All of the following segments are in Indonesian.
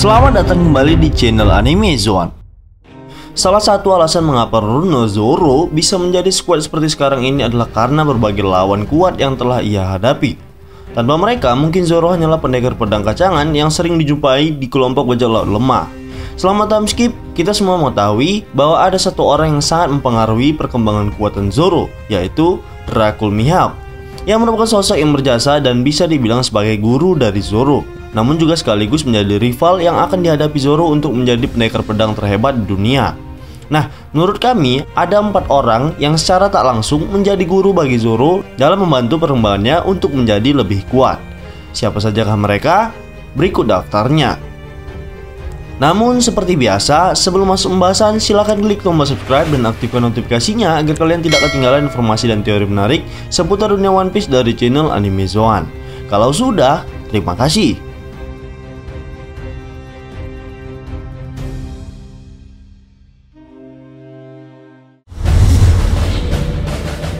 Selamat datang kembali di channel Anime Zone. Salah satu alasan mengapa Roronoa Zoro bisa menjadi squad seperti sekarang ini adalah karena berbagai lawan kuat yang telah ia hadapi. Tanpa mereka, mungkin Zoro hanyalah pendekar pedang kacangan yang sering dijumpai di kelompok bajak laut lemah. Selama time skip, kita semua mengetahui bahwa ada satu orang yang sangat mempengaruhi perkembangan kekuatan Zoro, yaitu Dracul Mihawk, yang merupakan sosok yang berjasa dan bisa dibilang sebagai guru dari Zoro, namun juga sekaligus menjadi rival yang akan dihadapi Zoro untuk menjadi pendekar pedang terhebat di dunia. Nah, menurut kami ada 4 orang yang secara tak langsung menjadi guru bagi Zoro dalam membantu perkembangannya untuk menjadi lebih kuat. Siapa sajakah mereka? Berikut daftarnya. Namun seperti biasa, sebelum masuk pembahasan, silahkan klik tombol subscribe dan aktifkan notifikasinya agar kalian tidak ketinggalan informasi dan teori menarik seputar dunia One Piece dari channel Anime Zone. Kalau sudah, terima kasih.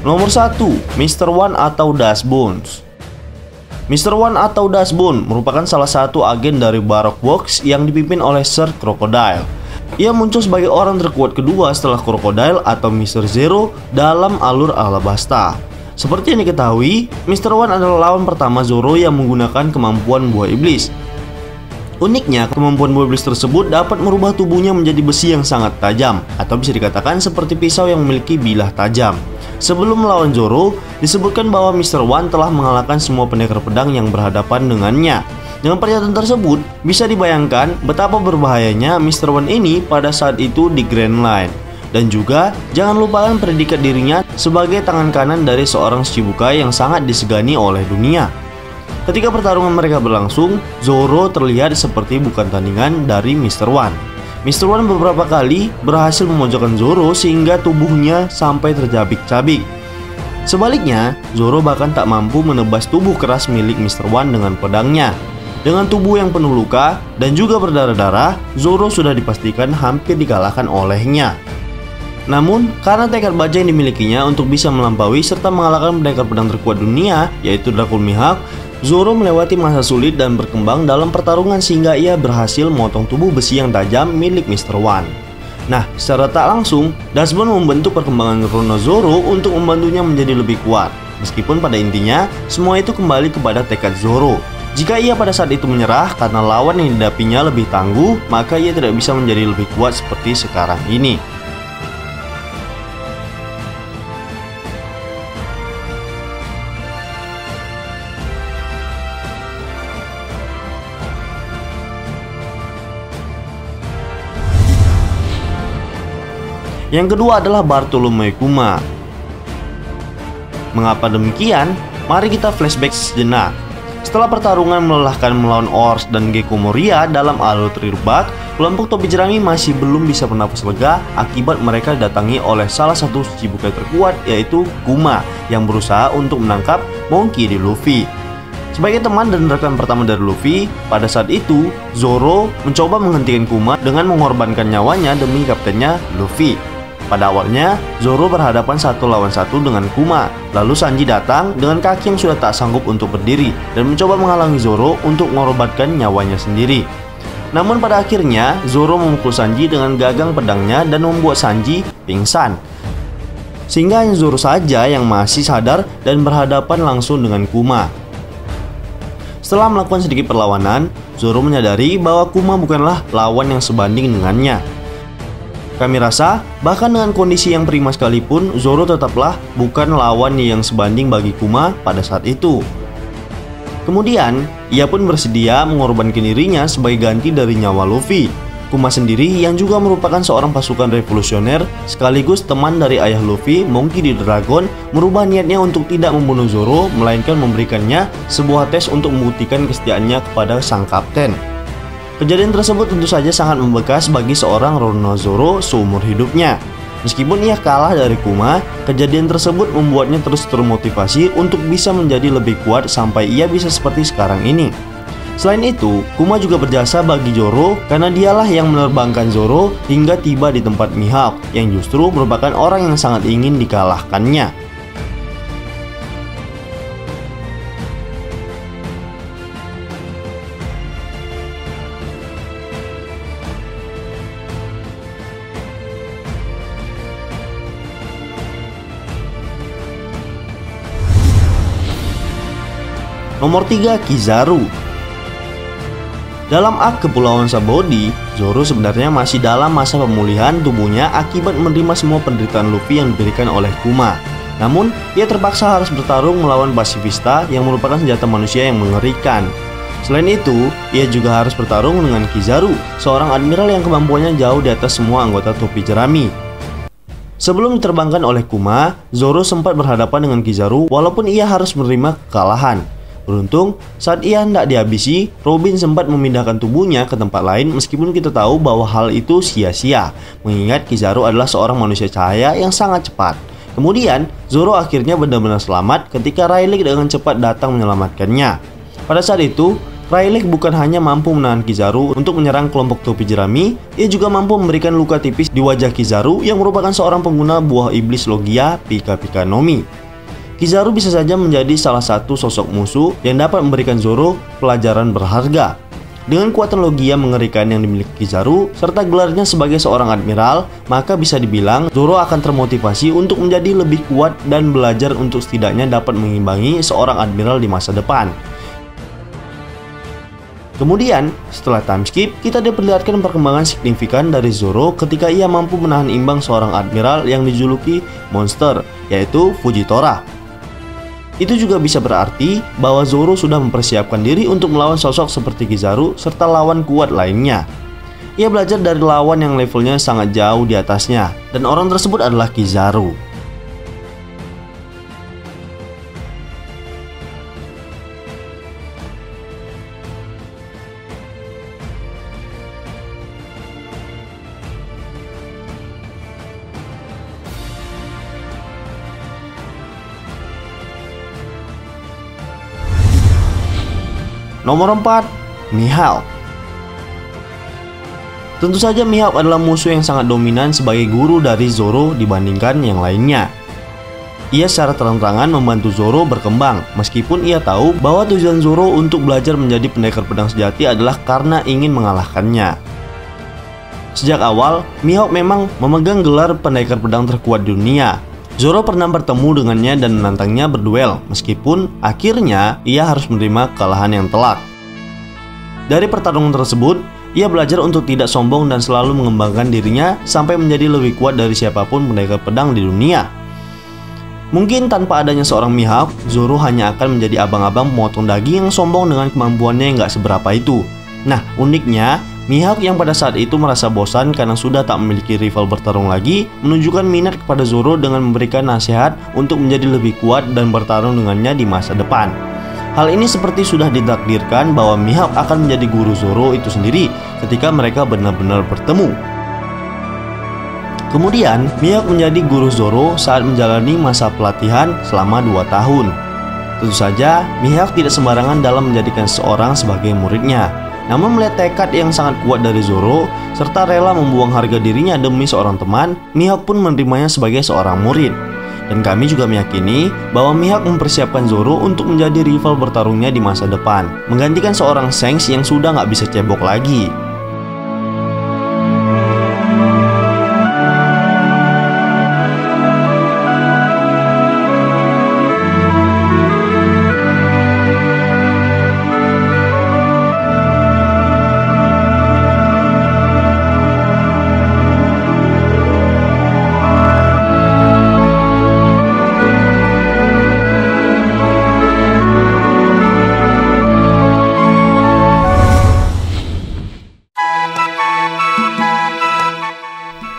Nomor 1, Mr. One atau Dustbones. Mr. One atau Dustbone merupakan salah satu agen dari Baroque Works yang dipimpin oleh Sir Crocodile. Ia muncul sebagai orang terkuat kedua setelah Crocodile atau Mr. Zero dalam alur Alabasta. Seperti yang diketahui, Mr. One adalah lawan pertama Zoro yang menggunakan kemampuan buah iblis. Uniknya, kemampuan buah iblis tersebut dapat merubah tubuhnya menjadi besi yang sangat tajam, atau bisa dikatakan seperti pisau yang memiliki bilah tajam. Sebelum melawan Zoro, disebutkan bahwa Mr. One telah mengalahkan semua pendekar pedang yang berhadapan dengannya. Dengan pernyataan tersebut, bisa dibayangkan betapa berbahayanya Mr. One ini pada saat itu di Grand Line. Dan juga, jangan lupakan predikat dirinya sebagai tangan kanan dari seorang Shichibukai yang sangat disegani oleh dunia. Ketika pertarungan mereka berlangsung, Zoro terlihat seperti bukan tandingan dari Mr. One. Mr. One beberapa kali berhasil memojokkan Zoro sehingga tubuhnya sampai tercabik-cabik. Sebaliknya, Zoro bahkan tak mampu menebas tubuh keras milik Mr. One dengan pedangnya. Dengan tubuh yang penuh luka dan juga berdarah-darah, Zoro sudah dipastikan hampir dikalahkan olehnya. Namun, karena tekad baja yang dimilikinya untuk bisa melampaui serta mengalahkan pendekar pedang terkuat dunia, yaitu Dracul Mihawk, Zoro melewati masa sulit dan berkembang dalam pertarungan sehingga ia berhasil memotong tubuh besi yang tajam milik Mr. One. Nah, secara tak langsung, Dustbone membentuk perkembangan Roronoa Zoro untuk membantunya menjadi lebih kuat. Meskipun pada intinya, semua itu kembali kepada tekad Zoro. Jika ia pada saat itu menyerah karena lawan yang dihadapinya lebih tangguh, maka ia tidak bisa menjadi lebih kuat seperti sekarang ini. Yang kedua adalah Bartolomeo Kuma. Mengapa demikian? Mari kita flashback sejenak. Setelah pertarungan melelahkan melawan Ors dan Gecko Moria dalam alur Trilbak, kelompok topi jerami masih belum bisa bernafas lega akibat mereka didatangi oleh salah satu Shichibukai terkuat, yaitu Kuma, yang berusaha untuk menangkap Monkey D. Luffy. Sebagai teman dan rekan pertama dari Luffy, pada saat itu Zoro mencoba menghentikan Kuma dengan mengorbankan nyawanya demi kaptennya Luffy. Pada awalnya, Zoro berhadapan 1 lawan 1 dengan Kuma. Lalu Sanji datang dengan kaki yang sudah tak sanggup untuk berdiri dan mencoba menghalangi Zoro untuk mengorbankan nyawanya sendiri. Namun pada akhirnya, Zoro memukul Sanji dengan gagang pedangnya dan membuat Sanji pingsan. Sehingga hanya Zoro saja yang masih sadar dan berhadapan langsung dengan Kuma. Setelah melakukan sedikit perlawanan, Zoro menyadari bahwa Kuma bukanlah lawan yang sebanding dengannya. Kami rasa, bahkan dengan kondisi yang prima sekalipun, Zoro tetaplah bukan lawan yang sebanding bagi Kuma pada saat itu. Kemudian, ia pun bersedia mengorbankan dirinya sebagai ganti dari nyawa Luffy. Kuma sendiri yang juga merupakan seorang pasukan revolusioner sekaligus teman dari ayah Luffy, Monkey D. Dragon, merubah niatnya untuk tidak membunuh Zoro, melainkan memberikannya sebuah tes untuk membuktikan kesetiaannya kepada sang kapten. Kejadian tersebut tentu saja sangat membekas bagi seorang Roronoa Zoro seumur hidupnya. Meskipun ia kalah dari Kuma, kejadian tersebut membuatnya terus termotivasi untuk bisa menjadi lebih kuat sampai ia bisa seperti sekarang ini. Selain itu, Kuma juga berjasa bagi Zoro karena dialah yang menerbangkan Zoro hingga tiba di tempat Mihawk, yang justru merupakan orang yang sangat ingin dikalahkannya. Nomor 3, Kizaru. Dalam arc Kepulauan Sabaody, Zoro sebenarnya masih dalam masa pemulihan tubuhnya akibat menerima semua penderitaan Luffy yang diberikan oleh Kuma. Namun, ia terpaksa harus bertarung melawan Pacifista yang merupakan senjata manusia yang mengerikan. Selain itu, ia juga harus bertarung dengan Kizaru, seorang admiral yang kemampuannya jauh di atas semua anggota topi jerami. Sebelum diterbangkan oleh Kuma, Zoro sempat berhadapan dengan Kizaru walaupun ia harus menerima kekalahan. Beruntung, saat ia hendak dihabisi, Robin sempat memindahkan tubuhnya ke tempat lain meskipun kita tahu bahwa hal itu sia-sia, mengingat Kizaru adalah seorang manusia cahaya yang sangat cepat. Kemudian, Zoro akhirnya benar-benar selamat ketika Rayleigh dengan cepat datang menyelamatkannya. Pada saat itu, Rayleigh bukan hanya mampu menahan Kizaru untuk menyerang kelompok topi jerami, ia juga mampu memberikan luka tipis di wajah Kizaru yang merupakan seorang pengguna buah iblis Logia Pika Pika no Mi. Kizaru bisa saja menjadi salah satu sosok musuh yang dapat memberikan Zoro pelajaran berharga. Dengan kekuatan Logia mengerikan yang dimiliki Kizaru, serta gelarnya sebagai seorang admiral, maka bisa dibilang Zoro akan termotivasi untuk menjadi lebih kuat dan belajar untuk setidaknya dapat mengimbangi seorang admiral di masa depan. Kemudian, setelah time skip, kita diperlihatkan perkembangan signifikan dari Zoro ketika ia mampu menahan imbang seorang admiral yang dijuluki monster, yaitu Fujitora. Itu juga bisa berarti bahwa Zoro sudah mempersiapkan diri untuk melawan sosok seperti Kizaru serta lawan kuat lainnya. Ia belajar dari lawan yang levelnya sangat jauh di atasnya, dan orang tersebut adalah Kizaru. Nomor 4, Mihawk. Tentu saja Mihawk adalah musuh yang sangat dominan sebagai guru dari Zoro dibandingkan yang lainnya. Ia secara terang-terangan membantu Zoro berkembang, meskipun ia tahu bahwa tujuan Zoro untuk belajar menjadi pendekar pedang sejati adalah karena ingin mengalahkannya. Sejak awal, Mihawk memang memegang gelar pendekar pedang terkuat di dunia. Zoro pernah bertemu dengannya dan menantangnya berduel, meskipun akhirnya ia harus menerima kekalahan yang telak. Dari pertarungan tersebut, ia belajar untuk tidak sombong dan selalu mengembangkan dirinya sampai menjadi lebih kuat dari siapapun pendekar pedang di dunia. Mungkin tanpa adanya seorang Mihawk, Zoro hanya akan menjadi abang-abang pemotong daging yang sombong dengan kemampuannya yang gak seberapa itu. Nah, uniknya, Mihawk yang pada saat itu merasa bosan karena sudah tak memiliki rival bertarung lagi, menunjukkan minat kepada Zoro dengan memberikan nasihat untuk menjadi lebih kuat dan bertarung dengannya di masa depan. Hal ini seperti sudah ditakdirkan bahwa Mihawk akan menjadi guru Zoro itu sendiri ketika mereka benar-benar bertemu. Kemudian, Mihawk menjadi guru Zoro saat menjalani masa pelatihan selama 2 tahun. Tentu saja, Mihawk tidak sembarangan dalam menjadikan seseorang sebagai muridnya. Namun melihat tekad yang sangat kuat dari Zoro, serta rela membuang harga dirinya demi seorang teman, Mihawk pun menerimanya sebagai seorang murid. Dan kami juga meyakini bahwa Mihawk mempersiapkan Zoro untuk menjadi rival bertarungnya di masa depan, menggantikan seorang Shanks yang sudah nggak bisa cebok lagi.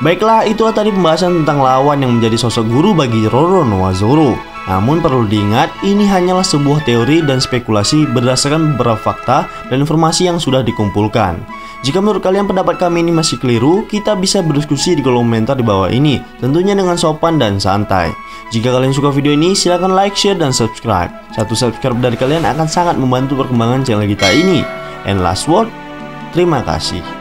Baiklah, itulah tadi pembahasan tentang lawan yang menjadi sosok guru bagi Roronoa Zoro. Namun perlu diingat, ini hanyalah sebuah teori dan spekulasi berdasarkan beberapa fakta dan informasi yang sudah dikumpulkan. Jika menurut kalian pendapat kami ini masih keliru, kita bisa berdiskusi di kolom komentar di bawah ini, tentunya dengan sopan dan santai. Jika kalian suka video ini, silahkan like, share, dan subscribe. Satu subscribe dari kalian akan sangat membantu perkembangan channel kita ini. And last word, terima kasih.